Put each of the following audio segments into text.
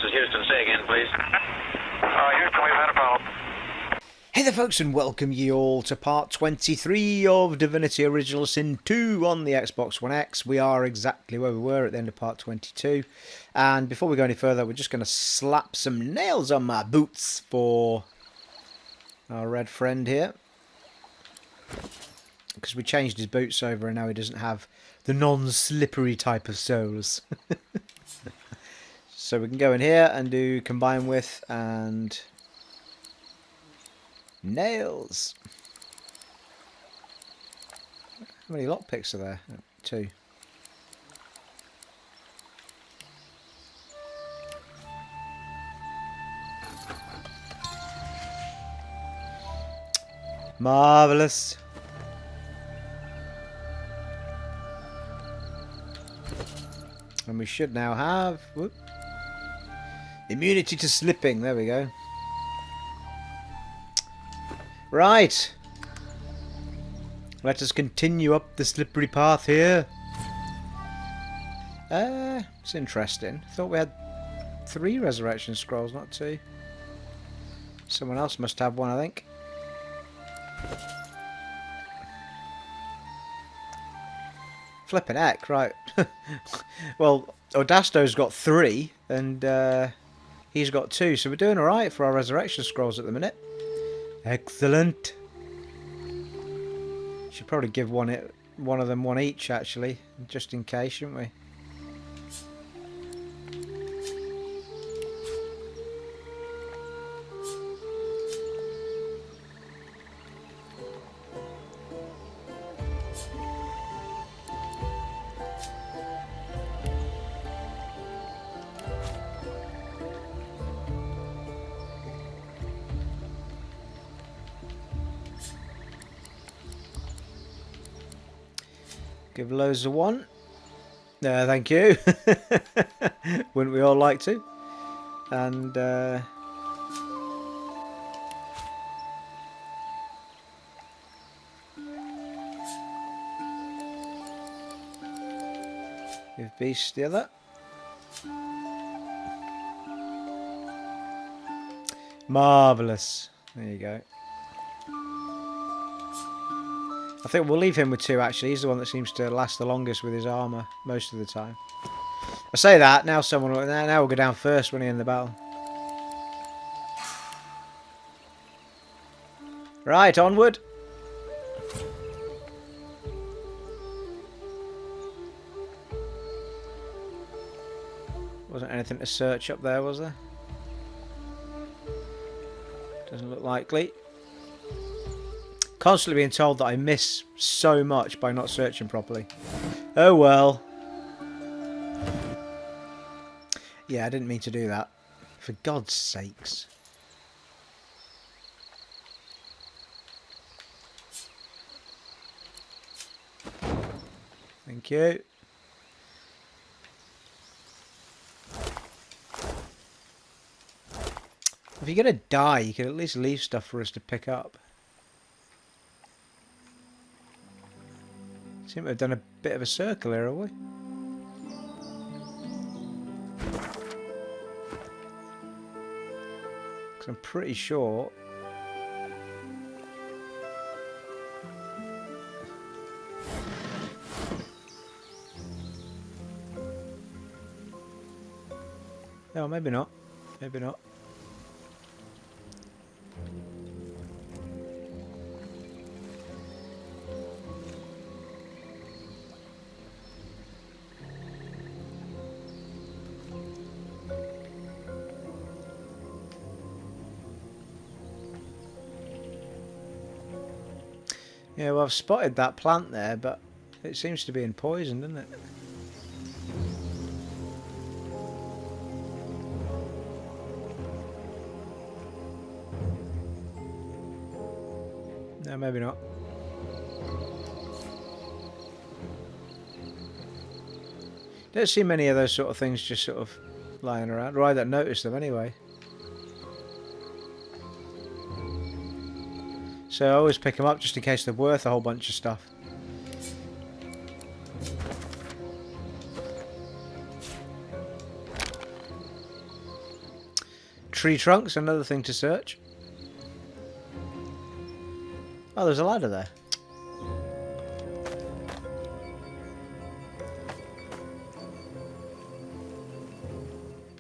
is Houston. Say again, please. Houston, we've had a problem. Hey there folks, and welcome ye all to part 23 of Divinity Original Sin 2 on the Xbox One X. We are exactly where we were at the end of part 22. And before we go any further, we're just going to slap some nails on my boots for our red friend here. Because we changed his boots over and now he doesn't have the non-slippery type of soles. So we can go in here and do combine with and nails. How many lockpicks are there? 2. Marvellous. And we should now have immunity to slipping. There we go. Right. Let us continue up the slippery path here. It's interesting. I thought we had 3 resurrection scrolls, not 2. Someone else must have one, I think. Flippin' heck, right. Well, Odasto's got 3, and he's got 2, so we're doing alright for our resurrection scrolls at the minute. Excellent. Should probably give one of them one each, actually, just in case, shouldn't we? Give loads of one. Thank you. Wouldn't we all like to? And give Beast the other. Marvellous. There you go. I think we'll leave him with 2, actually. He's the one that seems to last the longest with his armour most of the time. I say that, now now we'll go down first when he in the battle. Right, onward. Wasn't anything to search up there, was there? Doesn't look likely. Constantly being told that I miss so much by not searching properly. Oh well. Yeah, I didn't mean to do that. For God's sakes. Thank you. If you're going to die, you can at least leave stuff for us to pick up. Seem to have done a bit of a circle here, have we? Because I'm pretty sure... No, maybe not. Maybe not. Yeah, well, I've spotted that plant there, but it seems to be in poison, doesn't it? No, maybe not. Don't see many of those sort of things just sort of lying around, or I don't notice them anyway. So I always pick them up just in case they're worth a whole bunch of stuff. tree trunks, another thing to search. Oh, there's a ladder there.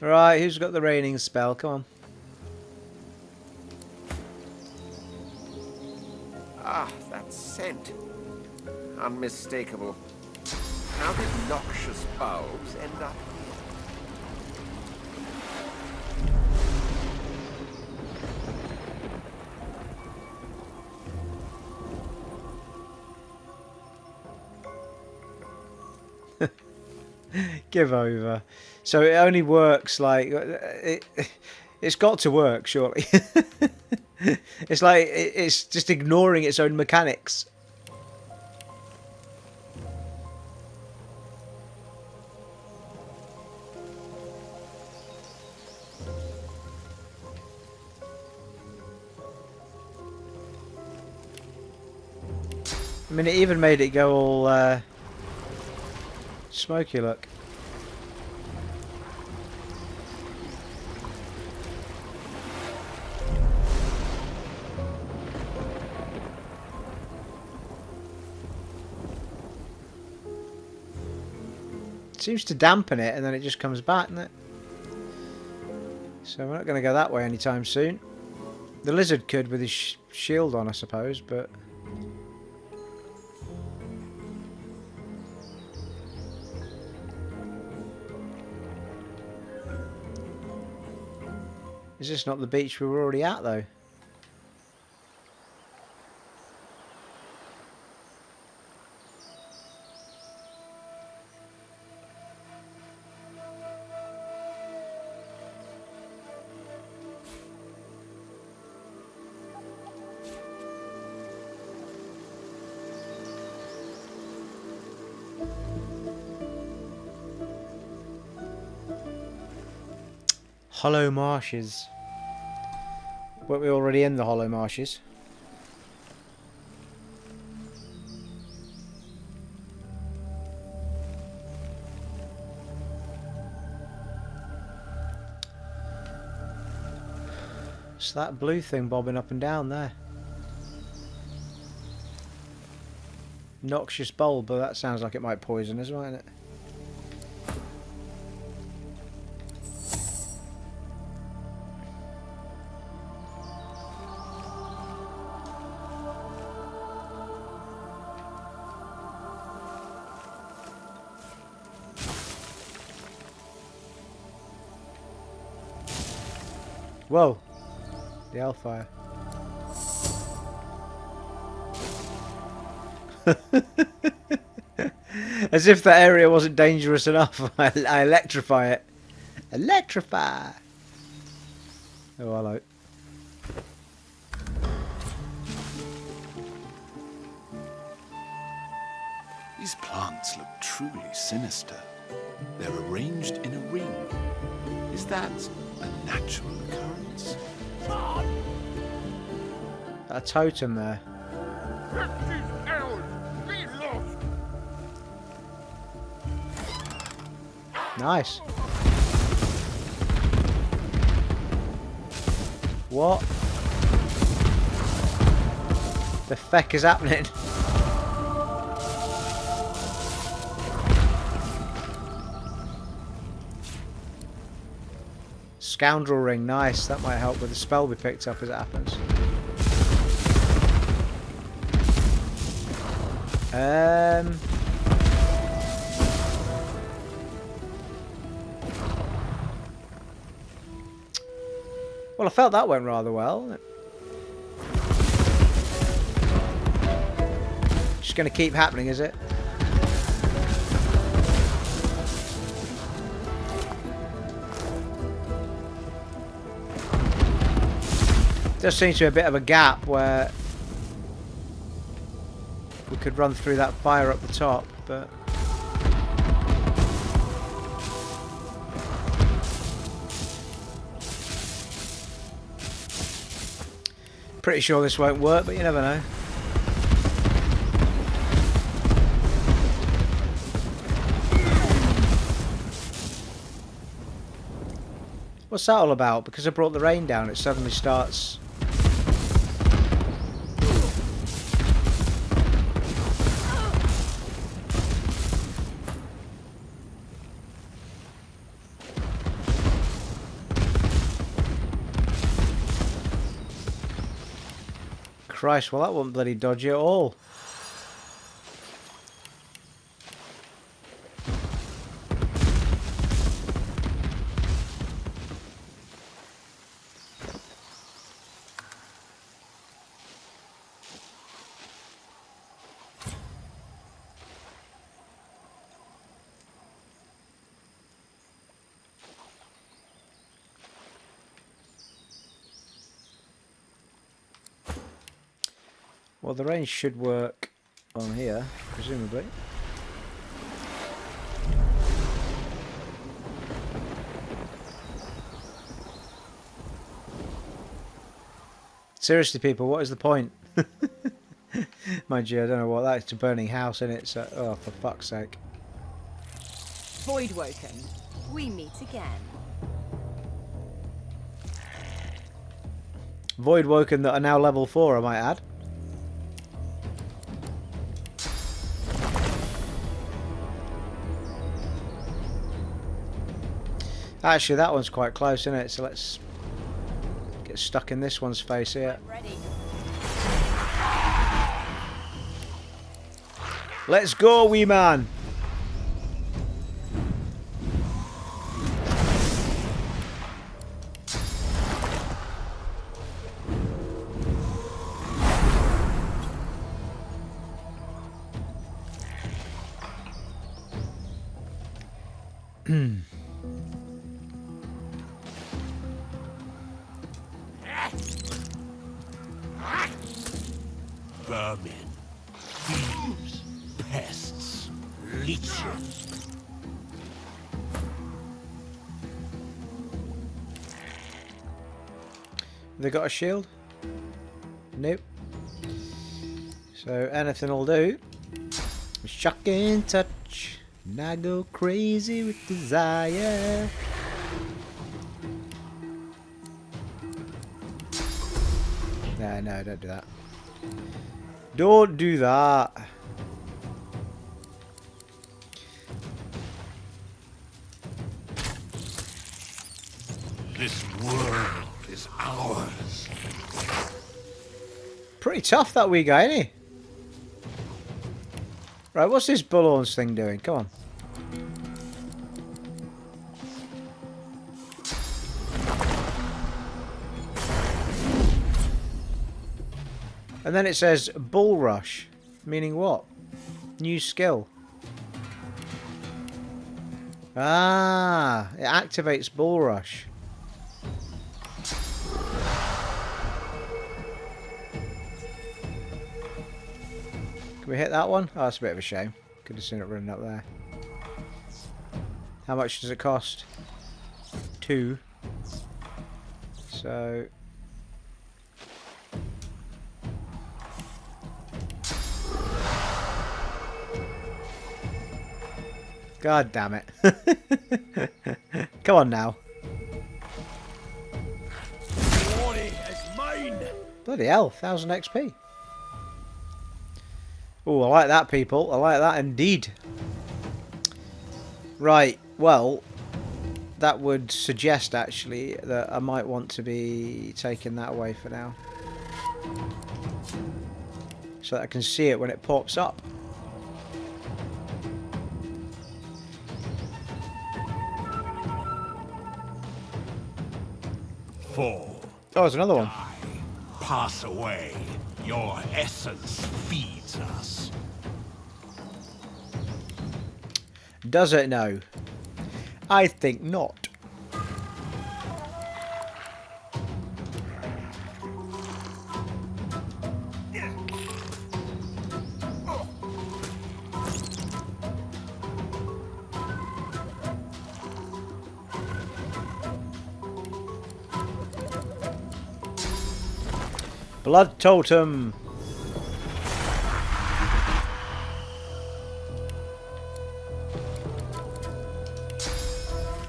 Right, who's got the raining spell? Come on. Ah, that scent. Unmistakable. How did noxious bulbs end up? Give over. So it only works like it's got to work, surely. It's like it's just ignoring its own mechanics. I mean, it even made it go all smoky look. It seems to dampen it and then it just comes back, doesn't it? So we're not going to go that way anytime soon. The lizard could with his shield on, I suppose, but... Is this not the beach we were already at, though? Hollow Marshes. Weren't we already in the Hollow Marshes? It's that blue thing bobbing up and down there. Noxious bulb, but that sounds like it might poison us, mightn't it? Whoa! The hellfire. As if that area wasn't dangerous enough, I electrify it. Electrify! Oh, hello. These plants look truly sinister. They're arranged in a ring. Is that a natural occurrence? A totem there. Nice. What the feck is happening? Scoundrel ring, nice. That might help with the spell we picked up as it happens. Well, I felt that went rather well. Just going to keep happening, is it? There seems to be a bit of a gap where we could run through that fire up the top, but... Pretty sure this won't work, but you never know. What's that all about? Because I brought the rain down, it suddenly starts... Christ, well that wasn't bloody dodgy at all. Well, the range should work on here, presumably. Seriously, people, what is the point? Mind you, I don't know what that is. It's a burning house, isn't it? So, oh, for fuck's sake. Voidwoken, we meet again. Voidwoken that are now level 4, I might add. Actually, that one's quite close, isn't it? So let's get stuck in this one's face here. Ready. Let's go, wee man! Vermin, thieves, pests, leeches. They got a shield? Nope. So anything will do. Shocking touch. And I go crazy with desire. No, don't do that. Don't do that. This world is ours. Pretty tough that wee guy, ain't he? Right, what's this bullhorns thing doing? Come on. And then it says Bull Rush, meaning what? New skill. Ah, it activates Bull Rush. Can we hit that one? Oh, that's a bit of a shame. Could have seen it running up there. How much does it cost? 2. So... God damn it. Come on now. Glory is mine. Bloody hell, 1000 XP. Oh, I like that, people. I like that indeed. Right, well, that would suggest actually that I might want to be taking that away for now. So that I can see it when it pops up. Fall. Oh, there's another one. Die. Pass away. Your essence feeds us. Does it now? I think not. Blood totem.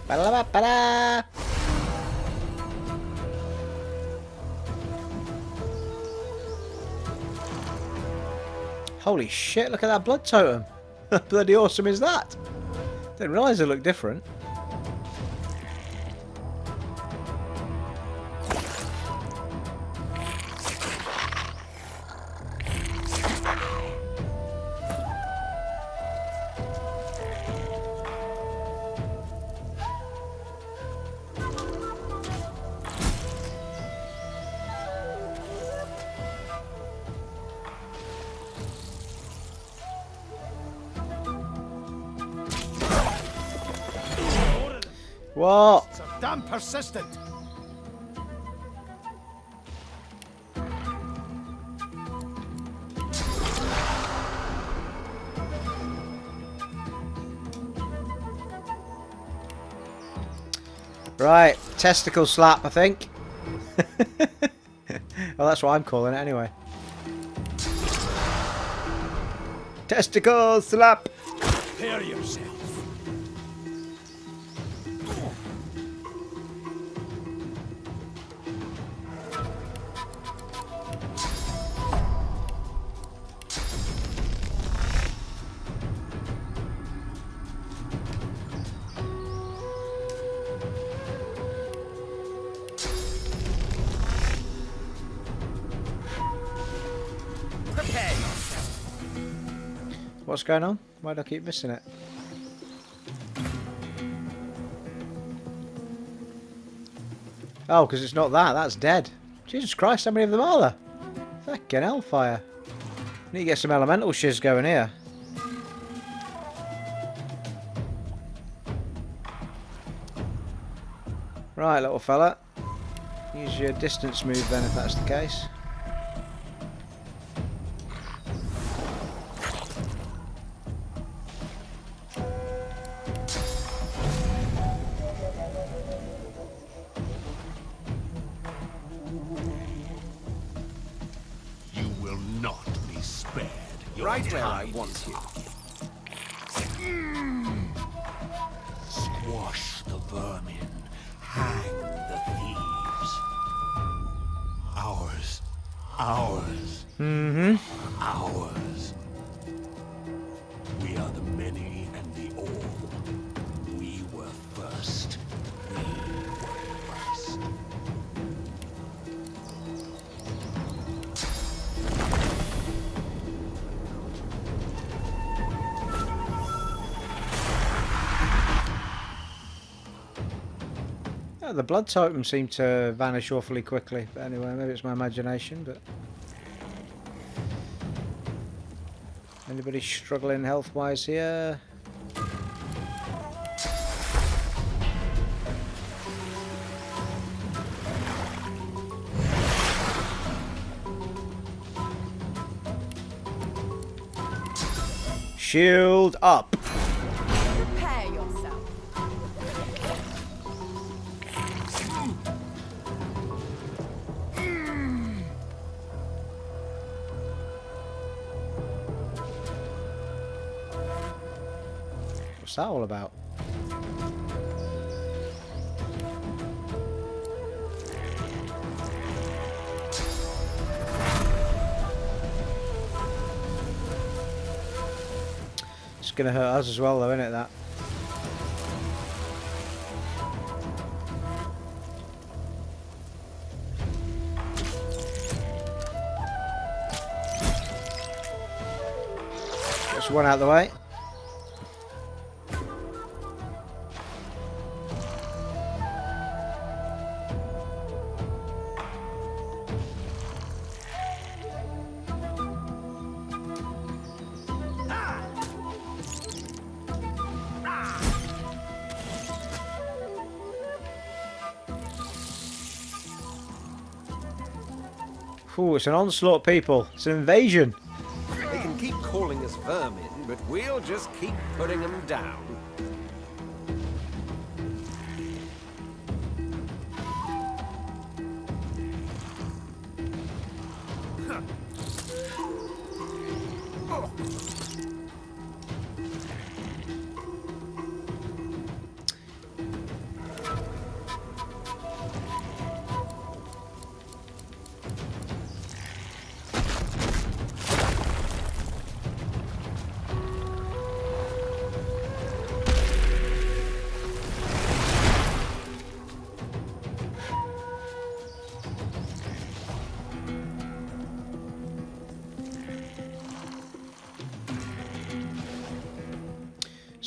Ba-la-ba-ba-da. Holy shit, look at that blood totem. How bloody awesome is that? Didn't realise it looked different. What? So damn persistent. Right, testicle slap, I think. Well, that's what I'm calling it anyway. Testicle slap. Prepare yourself. Prepare yourself. What's going on? Why do I keep missing it? Oh, because it's not that. That's dead. Jesus Christ, how many of them are there? Fucking hellfire. Need to get some elemental shiz going here. Right, little fella. Use your distance move then if that's the case. You will not be spared. Your Right where I time want is you. up. Squash the vermin. Hang the thieves. Ours. Ours. Ours. We are the many and the all. We were first. We were first. Oh, the blood totem seemed to vanish awfully quickly. But anyway, maybe it's my imagination, but... Anybody struggling health-wise here? Shield up! Prepare yourself. What's that all about? It's gonna hurt us as well though, isn't it, that? Just one out of the way. Ooh, it's an onslaught, people. It's an invasion. They can keep calling us vermin, but we'll just keep putting them down.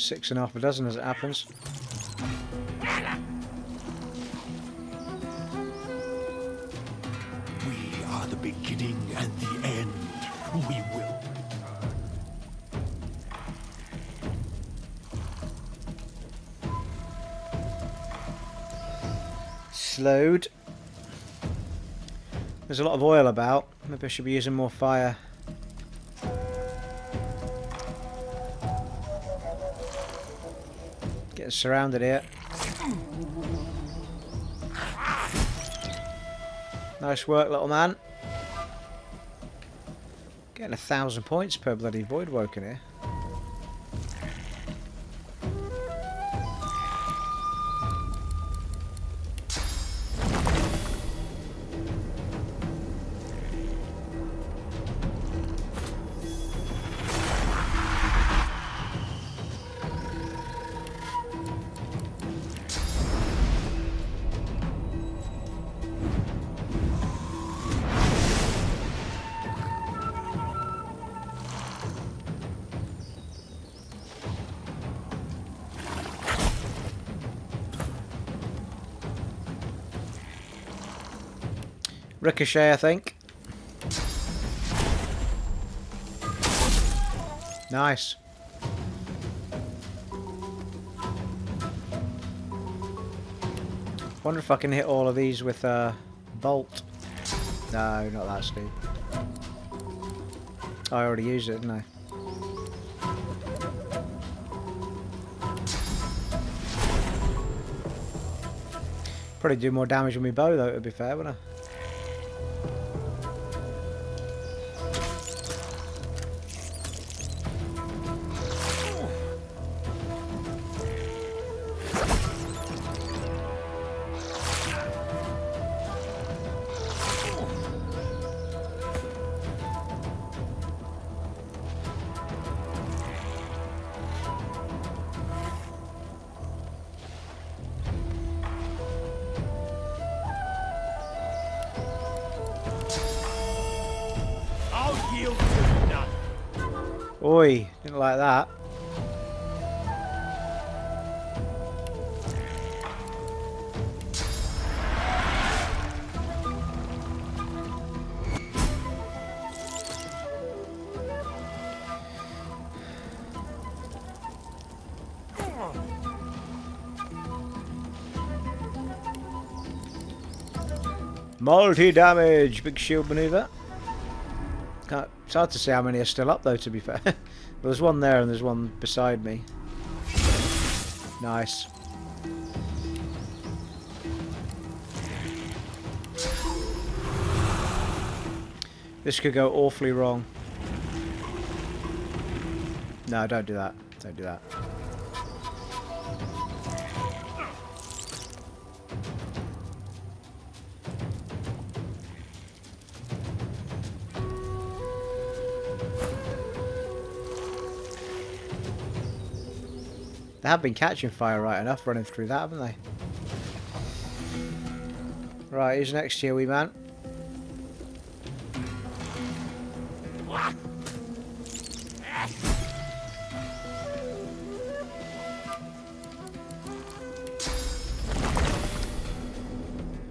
6.5 dozen as it happens. We are the beginning and the end. We will. Slowed. There's a lot of oil about. Maybe I should be using more fire. Getting surrounded here. Nice work, little man. Getting 1,000 points per bloody Voidwoken here. Ricochet, I think. Nice. Wonder if I can hit all of these with a bolt. No, not that steep. I already used it, didn't I? Probably do more damage with my bow though, to be fair, wouldn't I? Oi, didn't like that. Multi-damage, big shield maneuver. It's hard to say how many are still up though, to be fair. There's one there and there's one beside me. Nice. This could go awfully wrong. No, don't do that. Don't do that. They have been catching fire right enough, running through that, haven't they? Right, who's next here, wee man?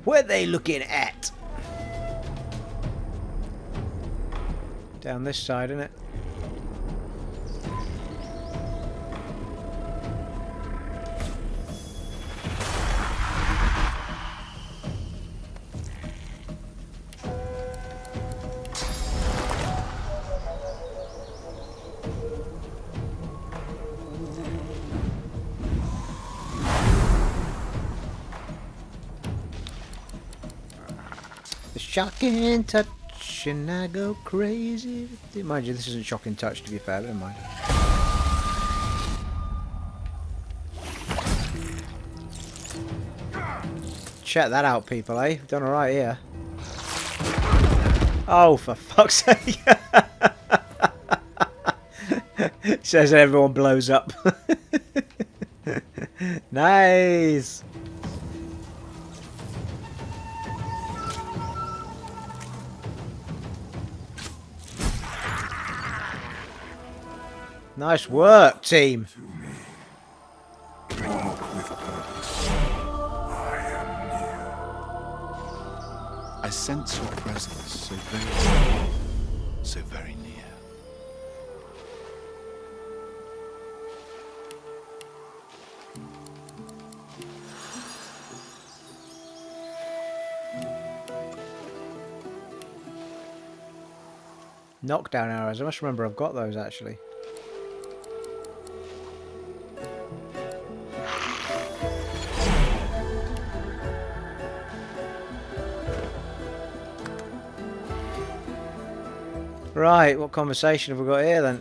What are they looking at? Down this side, isn't it? Shocking touch and I go crazy. Mind you, this isn't shocking touch to be fair, but never mind. Check that out, people, eh? We've done alright here. Oh, for fuck's sake. Says everyone blows up. Nice. Nice work, team. I sense your presence so very near. Knockdown arrows. I must remember I've got those actually. Right, what conversation have we got here then?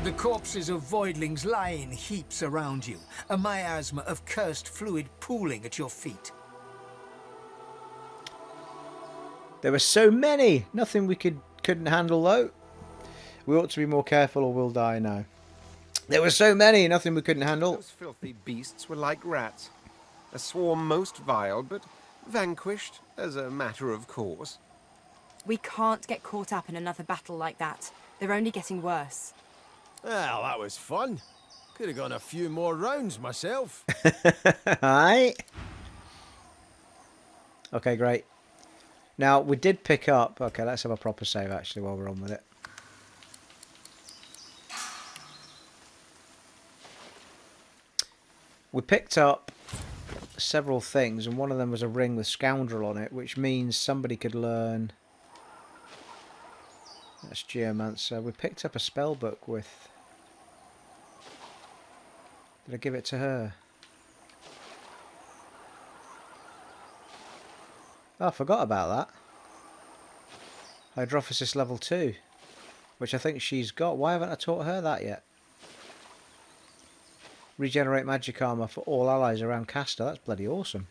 The corpses of voidlings lie in heaps around you, a miasma of cursed fluid pooling at your feet. There were so many! Nothing we couldn't handle though. We ought to be more careful or we'll die now. There were so many, nothing we couldn't handle. Those filthy beasts were like rats. A swarm most vile, but vanquished as a matter of course. We can't get caught up in another battle like that. They're only getting worse. Well, that was fun. Could have gone a few more rounds myself. Aye. Okay, great. Now, we did pick up... Okay, let's have a proper save actually while we're on with it. We picked up several things, and one of them was a ring with scoundrel on it, which means somebody could learn... That's Geomancer. We picked up a spell book with... Did I give it to her? Oh, I forgot about that. Hydrophysis level 2. Which I think she's got. Why haven't I taught her that yet? Regenerate magic armor for all allies around caster. That's bloody awesome.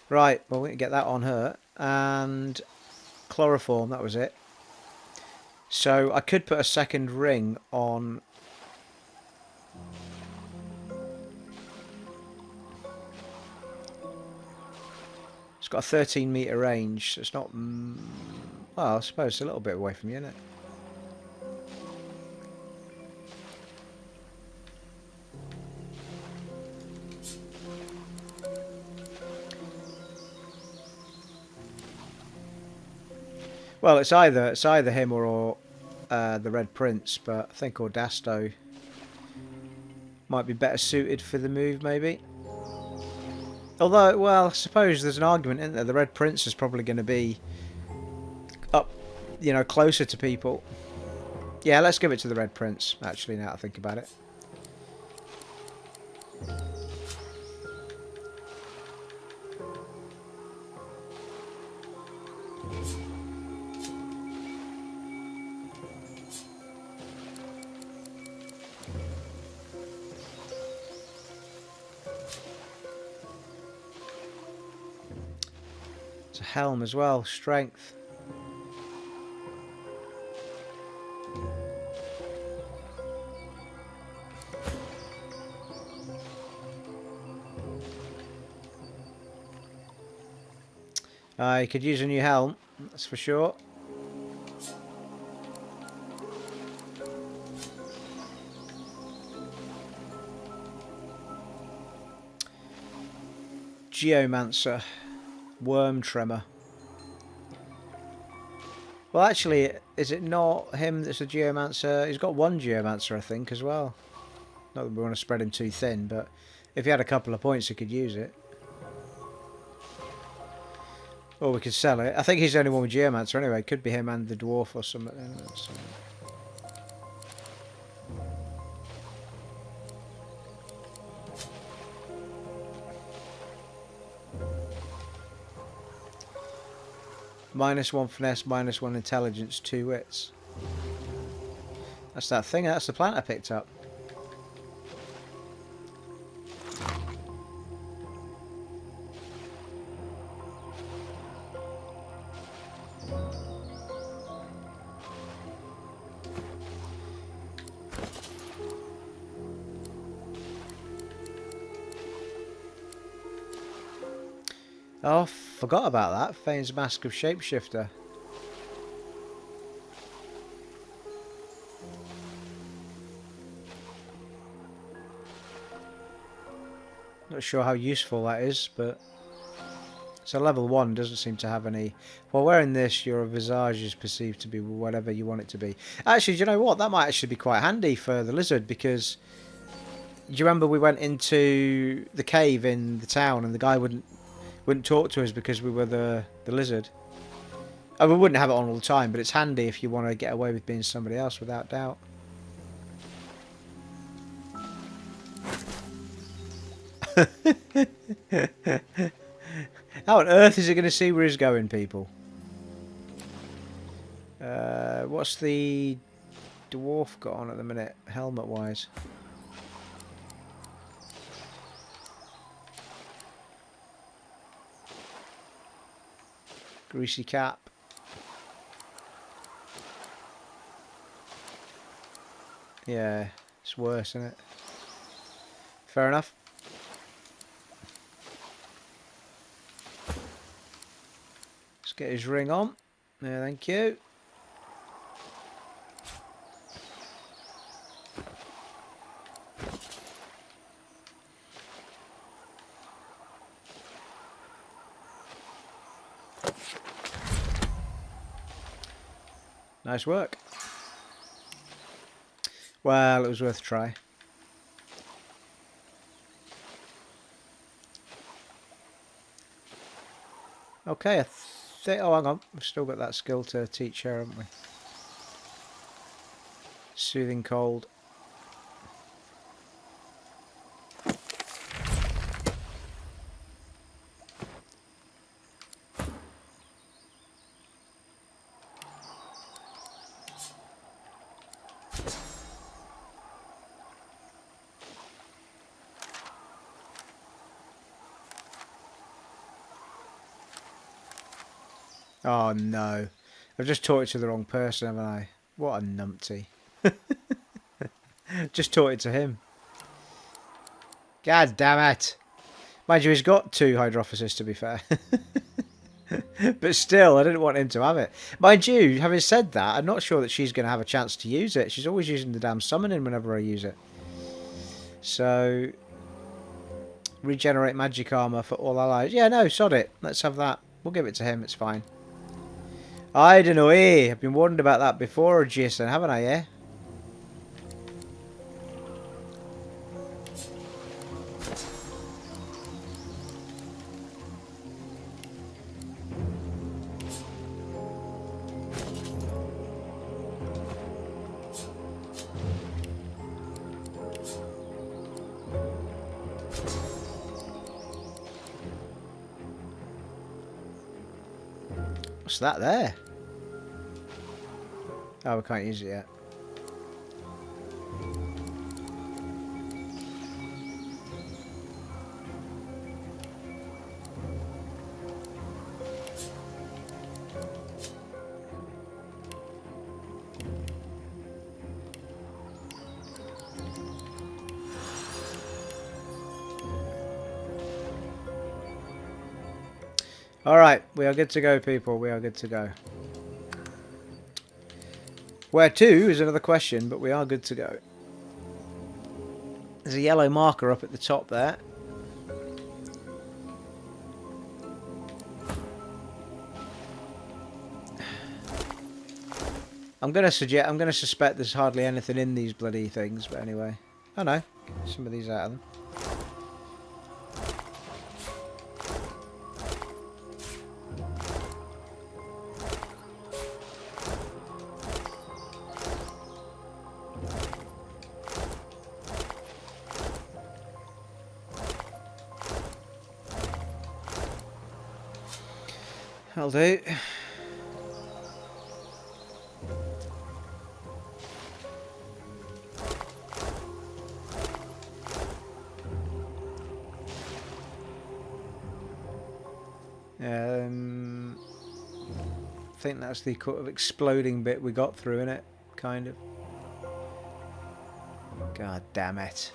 Right, well we can get that on her. And chloroform, that was it. So I could put a second ring on... It's got a 13 metre range, so it's not... Well, I suppose it's a little bit away from you, isn't it? Well, it's either him or the Red Prince, but I think Audasto might be better suited for the move, maybe. Although, well, I suppose there's an argument, isn't there? The Red Prince is probably going to be up, you know, closer to people. Yeah, let's give it to the Red Prince, actually, now that I think about it. It's a helm as well, strength. You could use a new helm, that's for sure. Geomancer. Worm Tremor. Well, actually, is it not him that's a Geomancer? He's got one Geomancer, I think, as well. Not that we want to spread him too thin, but if he had a couple of points, he could use it. Or we could sell it. I think he's the only one with Geomancer anyway. Could be him and the Dwarf or something. -1 finesse, -1 intelligence, 2 wits. That's that thing. That's the plant I picked up. Oh, forgot about that. Fane's Mask of Shapeshifter. Not sure how useful that is, but... So level 1 doesn't seem to have any... While wearing this, your visage is perceived to be whatever you want it to be. Actually, do you know what? That might actually be quite handy for the lizard, because... Do you remember we went into the cave in the town and the guy wouldn't talk to us because we were the lizard? Oh, we wouldn't have it on all the time, but it's handy if you want to get away with being somebody else, without doubt. How on earth is he going to see where he's going, people? What's the dwarf got on at the minute, helmet-wise? Greasy cap. Yeah, it's worse, isn't it? Fair enough. Let's get his ring on. Yeah, thank you. Nice work. Well, it was worth a try. Okay, I think... Oh, hang on. We've still got that skill to teach her, haven't we? Soothing cold. Oh no, I've just taught it to the wrong person, haven't I? What a numpty. Just taught it to him. God damn it. Mind you, he's got 2 hydrophysis, to be fair. But still, I didn't want him to have it. Mind you, having said that, I'm not sure that she's going to have a chance to use it. She's always using the damn summoning whenever I use it. So, regenerate magic armor for all allies. Yeah, no, sod it. Let's have that. We'll give it to him, it's fine. I don't know, eh? I've been warned about that before, Jason, haven't I, eh? What's that there? Oh, we can't use it yet. Alright, we are good to go, people. We are good to go. Where to is another question, but we are good to go. There's a yellow marker up at the top there. I'm gonna suspect there's hardly anything in these bloody things, but anyway. Oh no, get some of these out of them. I'll do. I think that's the kind of exploding bit we got through, innit? Kind of. God damn it.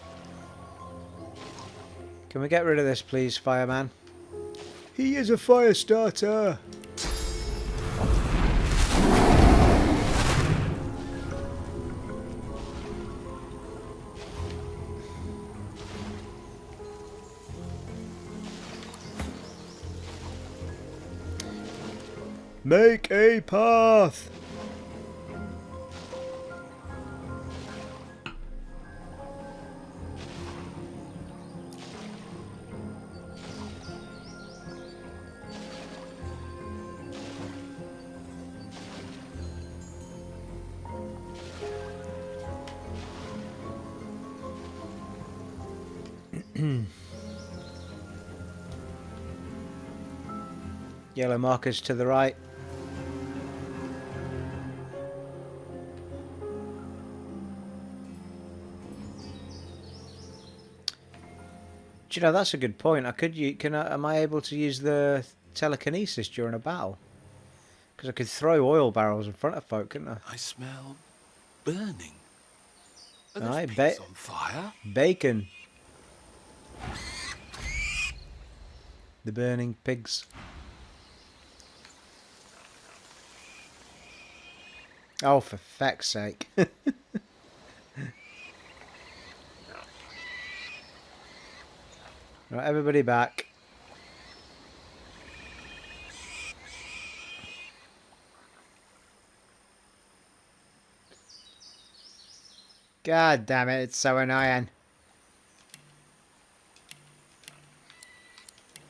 Can we get rid of this, please, fireman? He is a fire starter! Make a path! Yellow markers to the right. Do you know, that's a good point. I could am I able to use the telekinesis during a battle? Because I could throw oil barrels in front of folk, couldn't I? I smell burning. Are those Aye, pigs on fire? Bacon. The burning pigs. Oh, for feck's sake. Right, everybody back. God damn it, it's so annoying.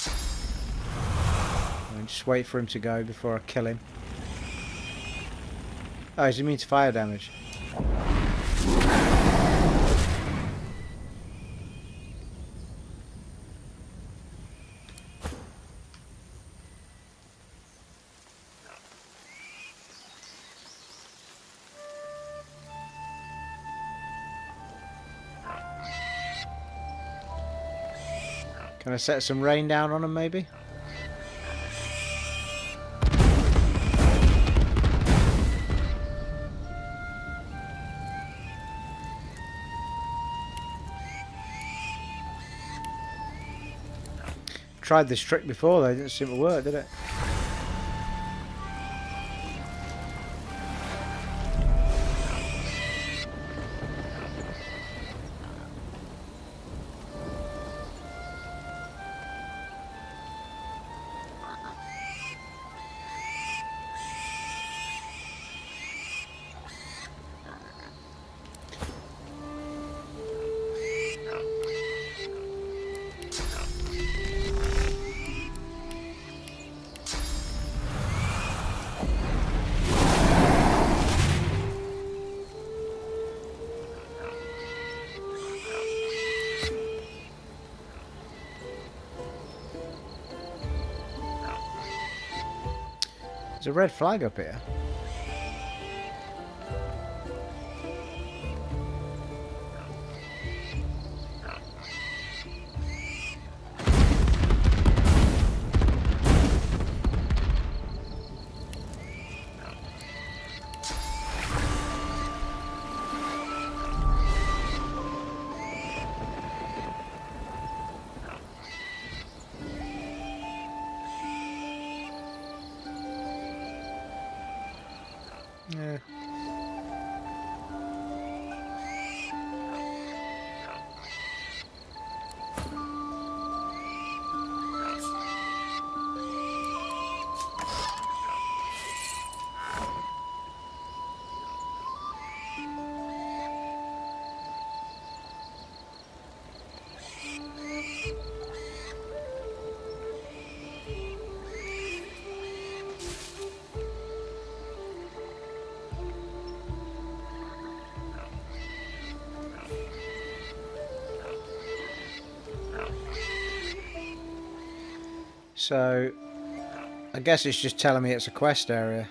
I'll just wait for him to go before I kill him. Oh, he's immune to fire damage. Can I set some rain down on him, maybe? Tried this trick before though, it didn't seem to work, did it? There's a red flag up here. Yeah. So, I guess it's just telling me it's a quest area.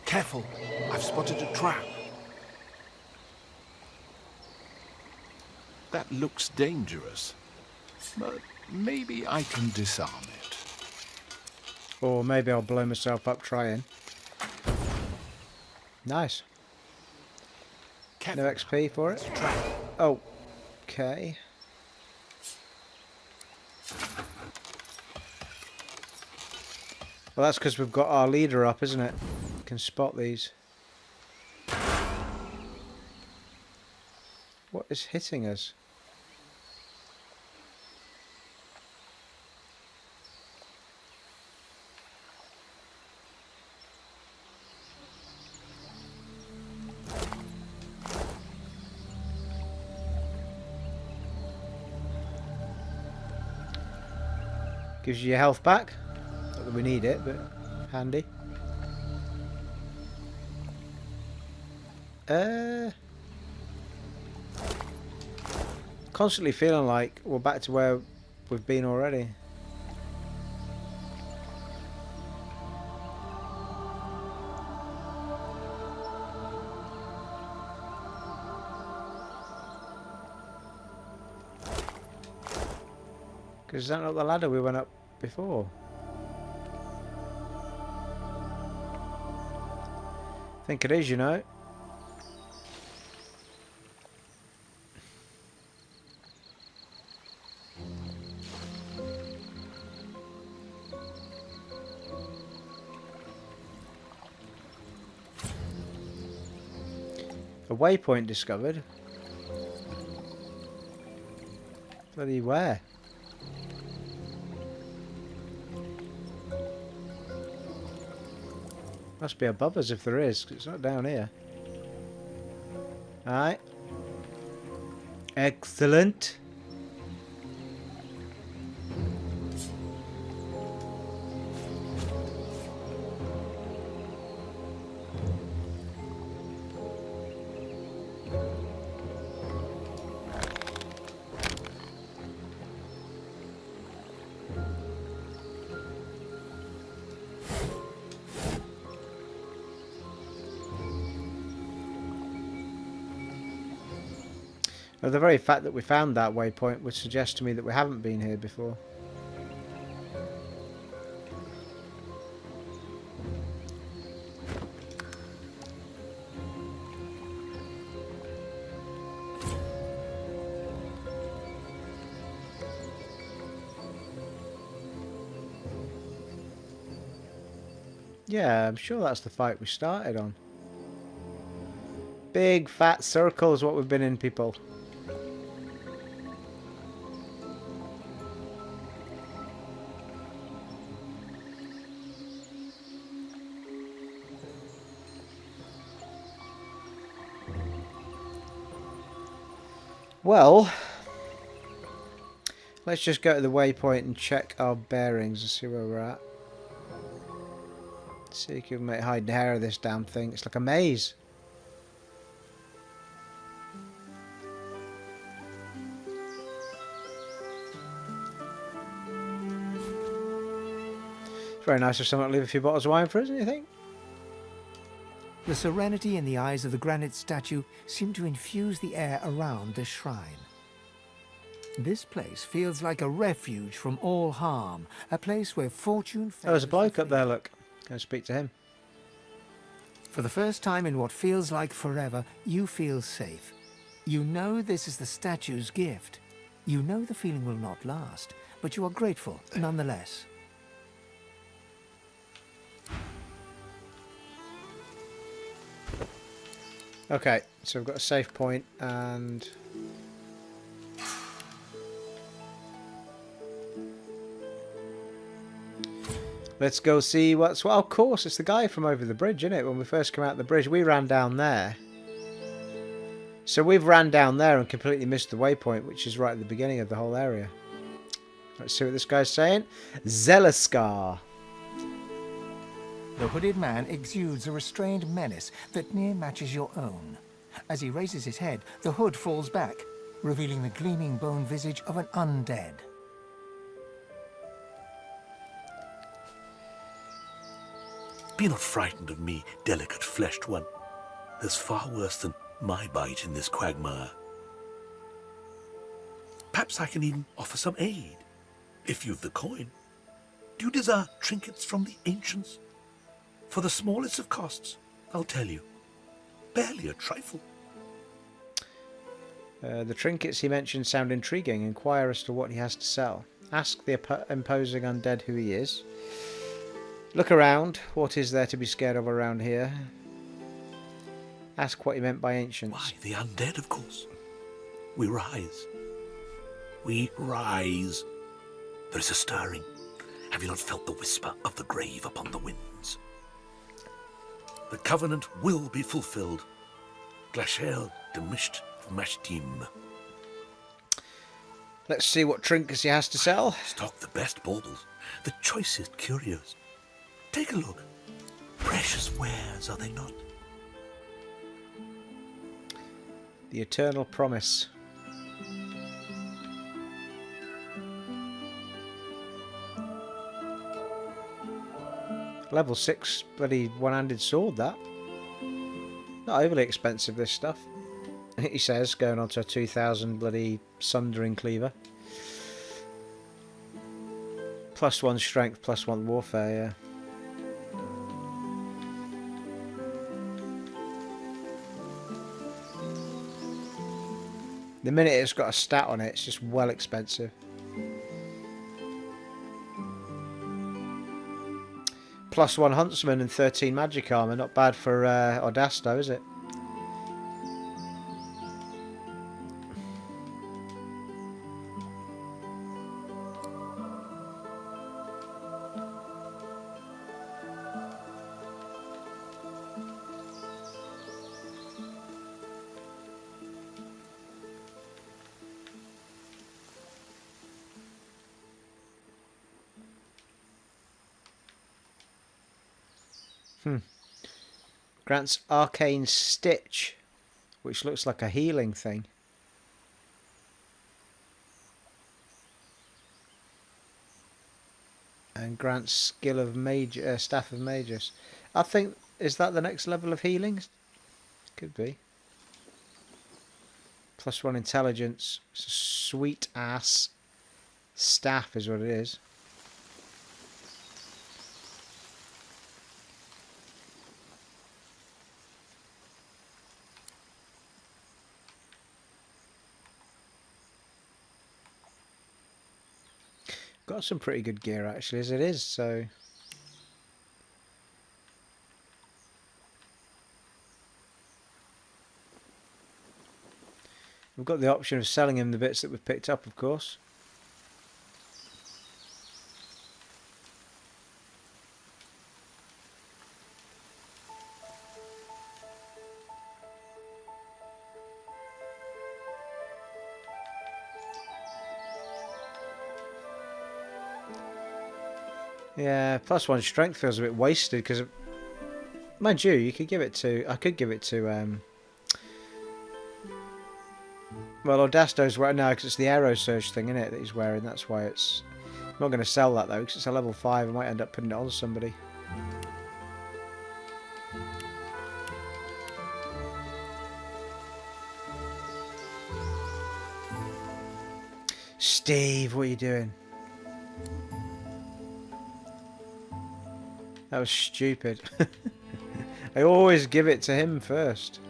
Careful, I've spotted a trap. That looks dangerous, but maybe I can disarm it. Or maybe I'll blow myself up trying. Nice. Careful. No XP for it? It's a trap. Oh. Okay. Well, that's because we've got our leader up, isn't it? We can spot these. What is hitting us? Gives you your health back. Not that we need it, but handy. Constantly feeling like we're back to where we've been already. Because is that not the ladder we went up before? I think it is, you know. A waypoint discovered. Bloody where? Must be above us if there is, 'cause it's not down here. Alright. Excellent. Well, the very fact that we found that waypoint would suggest to me that we haven't been here before. Yeah, I'm sure that's the fight we started on. Big fat circle is what we've been in, people. Well, let's just go to the waypoint and check our bearings and see where we're at. See if we can hide the hair of this damn thing. It's like a maze. It's very nice of someone to leave a few bottles of wine for us, don't you think? The serenity in the eyes of the granite statue seemed to infuse the air around the shrine. This place feels like a refuge from all harm, a place where fortune... Oh, there's a bloke up there, look. Go speak to him. For the first time in what feels like forever, you feel safe. You know this is the statue's gift. You know the feeling will not last, but you are grateful nonetheless. Okay, so we've got a safe point and... let's go see what's... well, of course, it's the guy from over the bridge, isn't it? When we first came out the bridge, we ran down there. So we've ran down there and completely missed the waypoint, which is right at the beginning of the whole area. Let's see what this guy's saying. Zelaskar. The hooded man exudes a restrained menace that near matches your own. As he raises his head, the hood falls back, revealing the gleaming bone visage of an undead. Be not frightened of me, delicate fleshed one. There's far worse than my bite in this quagmire. Perhaps I can even offer some aid, if you've the coin. Do you desire trinkets from the ancients? For the smallest of costs, I'll tell you. Barely a trifle. The trinkets he mentioned sound intriguing. Inquire as to what he has to sell. Ask the imposing undead who he is. Look around. What is there to be scared of around here? Ask what he meant by ancients. Why, the undead, of course. We rise. We rise. There is a stirring. Have you not felt the whisper of the grave upon the winds? The covenant will be fulfilled. Glacial demisht mashtim. Let's see what trinkets he has to sell. Stock the best baubles, the choicest curios. Take a look. Precious wares, are they not? The Eternal Promise. Level 6 bloody one-handed sword, that. Not overly expensive, this stuff. He says, going on to a 2000 bloody sundering cleaver. +1 strength, +1 warfare, yeah. The minute it's got a stat on it, it's just well expensive. +1 huntsman and 13 magic armor. Not bad for Audasto, is it? Grants Arcane Stitch, which looks like a healing thing. And grants Skill of Staff of Magus. I think, is that the next level of healing? Could be. +1 intelligence. It's a sweet ass staff is what it is. Got some pretty good gear actually as it is, so we've got the option of selling him the bits that we've picked up, of course. Yeah, +1 strength feels a bit wasted because, mind you, you could give it to. I could give it to. Well, Audasto's wearing now because it's the Aero Surge thing, isn't it, that he's wearing. That's why it's. I'm not going to sell that though because it's a level 5. I might end up putting it on somebody. Steve, what are you doing? That was stupid. I always give it to him first.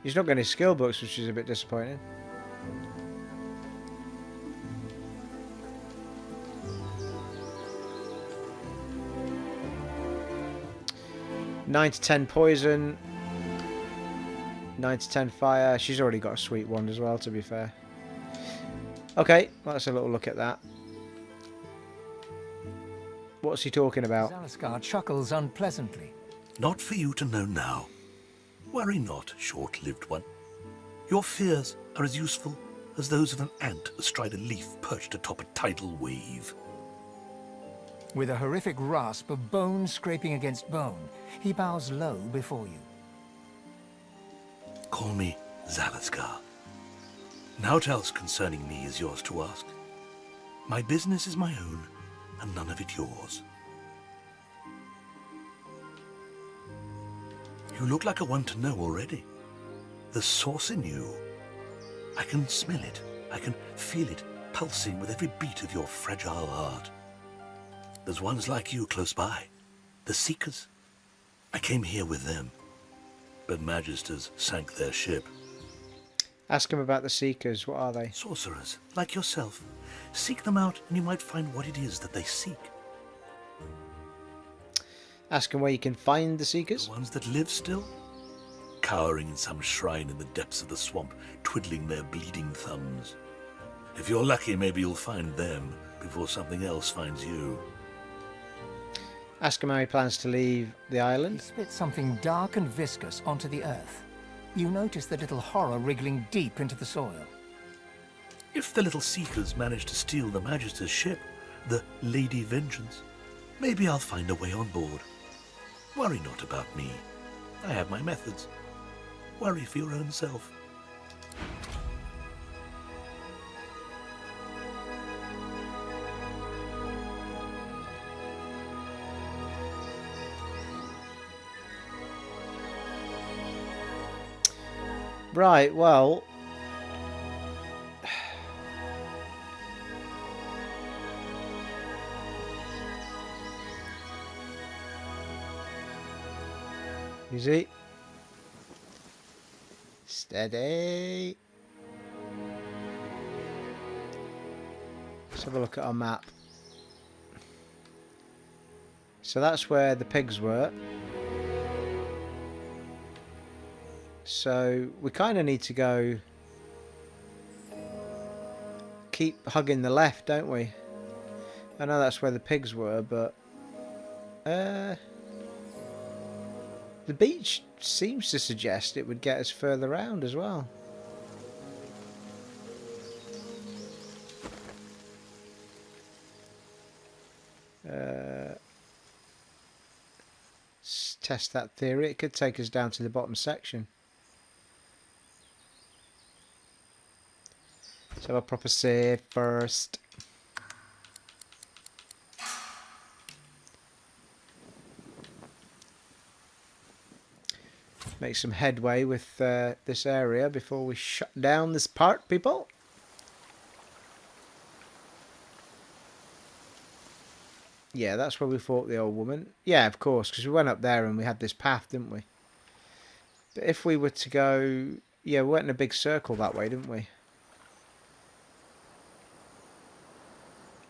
He's not getting his skill books, which is a bit disappointing. Nine to 10 poison. 9 to 10 fire. She's already got a sweet wand as well, to be fair. Okay, let's have a little look at that. What's he talking about? Zelaskar chuckles unpleasantly. Not for you to know now. Worry not, short-lived one. Your fears are as useful as those of an ant astride a leaf perched atop a tidal wave. With a horrific rasp of bone scraping against bone, he bows low before you. Call me Zelaskar. Naught else concerning me is yours to ask. My business is my own, and none of it yours. You look like a one to know already. The source in you. I can smell it. I can feel it pulsing with every beat of your fragile heart. There's ones like you close by, The Seekers. I came here with them, but Magisters sank their ship. Ask him about the Seekers. What are they? Sorcerers, like yourself. Seek them out and you might find what it is that they seek. Ask him where you can find the Seekers. The ones that live still? Cowering in some shrine in the depths of the swamp, twiddling their bleeding thumbs. If you're lucky, maybe you'll find them before something else finds you. Ask him how he plans to leave the He island. spits something dark and viscous onto the earth. You notice the little horror wriggling deep into the soil. If the little Seekers manage to steal the Magister's ship, the Lady Vengeance, maybe I'll find a way on board. Worry not about me. I have my methods. Worry for your own self. Right, well... Easy. Steady. Let's have a look at our map. So that's where the pigs were. So we kind of need to go... keep hugging the left, don't we? I know that's where the pigs were, but... the beach seems to suggest it would get us further round as well. Let's test that theory. It could take us down to the bottom section. Let's have a proper save first. Make some headway with this area before we shut down this part, people. Yeah, that's where we fought the old woman. Yeah, of course, because we went up there and we had this path, didn't we? But if we were to go... yeah, we went in a big circle that way, didn't we?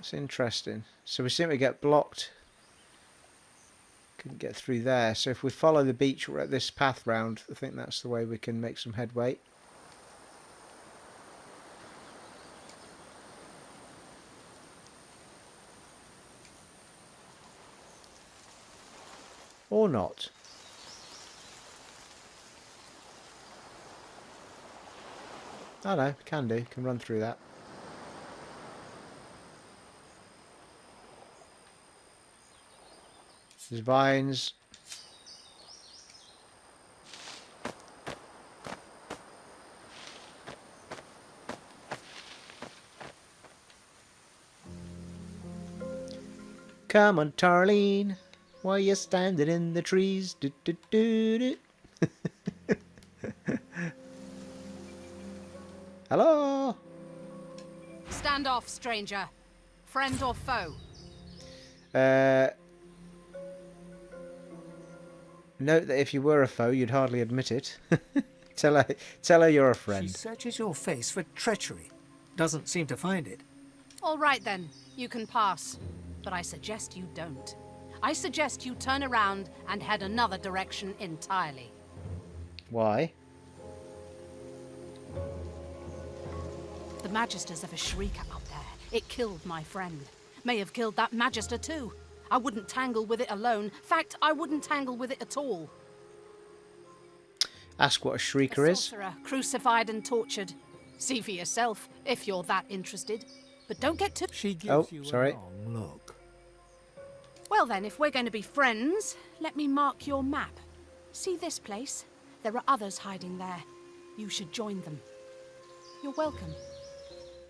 It's interesting. So we seem to get blocked. Couldn't get through there. So if we follow the beach, this path round, I think that's the way we can make some headway. Or not. I know, can do. Can run through that. There's vines. Come on, Tarlene. Why you standing in the trees? Do, do, do, do. Hello? Stand off, stranger. Friend or foe? Note that if you were a foe, you'd hardly admit it. Tell her you're a She friend. searches your face for treachery. Doesn't seem to find it. All right then, you can pass. But I suggest you don't. I suggest you turn around and head another direction entirely. Why? The Magisters of a Shrieker up there. It killed my friend. May have killed that Magister too. I wouldn't tangle with it alone. Fact, I wouldn't tangle with it at all. Ask what a Shrieker A is. sorcerer, crucified and tortured. See for yourself, if you're that interested. But don't get too... She gives Oh, you sorry. a long look. Well then, if we're going to be friends, let me mark your map. See this place? There are others hiding there. You should join them. You're welcome.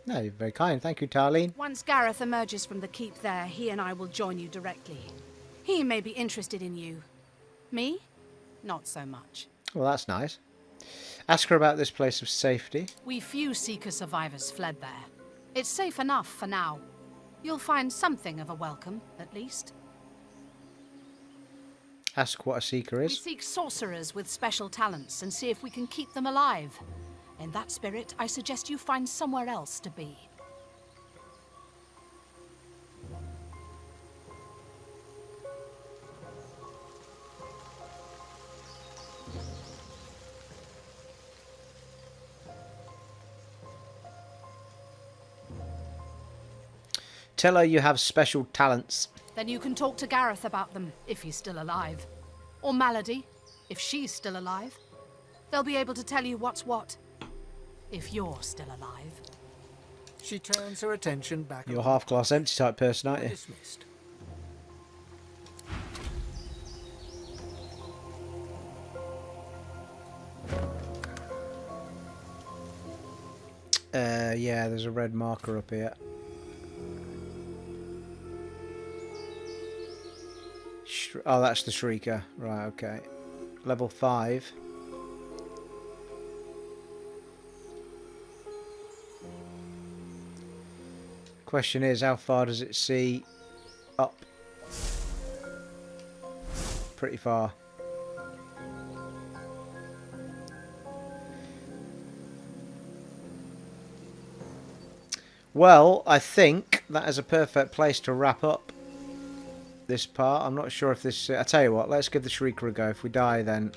No, you're very kind. Thank you, Tarlene. Once Gareth emerges from the keep there, he and I will join you directly. He may be interested in you. Me? Not so much. Well, that's nice. Ask her about this place of safety. We few Seeker survivors fled there. It's safe enough for now. You'll find something of a welcome, at least. Ask what a seeker We is. seek sorcerers with special talents and see if we can keep them alive. In that spirit, I suggest you find somewhere else to be. Tell her you have special talents. Then you can talk to Gareth about them, if he's still alive. Or Malady, if she's still alive. They'll be able to tell you what's what, if you're still alive. She turns her attention back. You're half-glass empty type person, aren't you? Dismissed. Yeah, there's a red marker up here. Oh, that's the Shrieker. Right, okay. Level 5. Question is, how far does it see up? Pretty far. Well, I think that is a perfect place to wrap up this part. I'm not sure if this... I tell you what, let's give the Shrieker a go. If we die, then...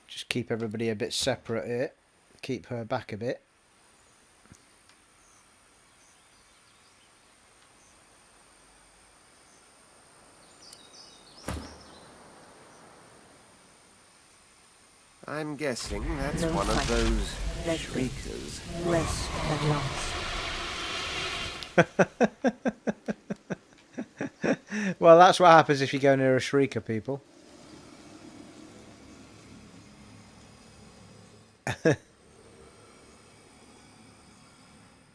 Just keep everybody a bit separate here. Keep her back a bit. I'm guessing that's one of those shriekers. Rest at last. Well, that's what happens if you go near a Shrieker, people.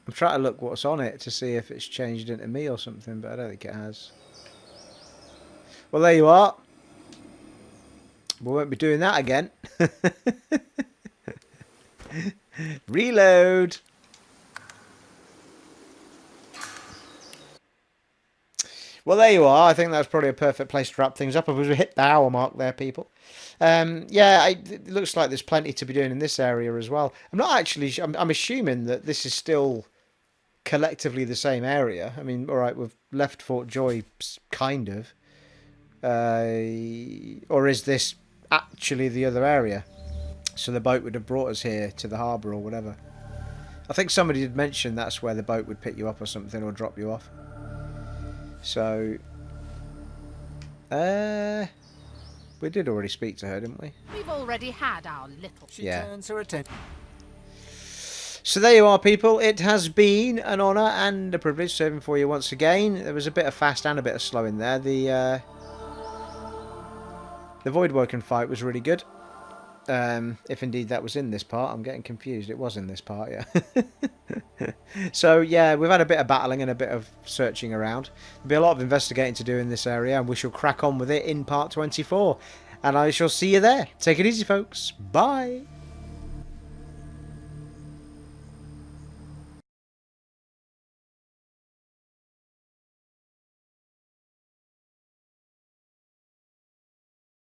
I'm trying to look what's on it to see if it's changed into me or something, but I don't think it has. Well, there you are. We won't be doing that again. Reload. Well, there you are. I think that's probably a perfect place to wrap things up. We've hit the hour mark there, people. Yeah, it looks like there's plenty to be doing in this area as well. I'm not actually... I'm assuming that this is still collectively the same area. I mean, all right, we've left Fort Joy, kind of. Or is this actually the other area? So the boat would have brought us here to the harbour or whatever. I think somebody did mention that's where the boat would pick you up or something, or drop you off. So... we did already speak to her, didn't we? We've already had our little... She Yeah. turns her attention. So there you are, people. It has been an honour and a privilege serving for you once again. There was a bit of fast and a bit of slow in there. The Voidwoken fight was really good. If indeed that was in this part. I'm getting confused. It was in this part, yeah. So, yeah, we've had a bit of battling and a bit of searching around. There'll be a lot of investigating to do in this area, and we shall crack on with it in part 24. And I shall see you there. Take it easy, folks. Bye.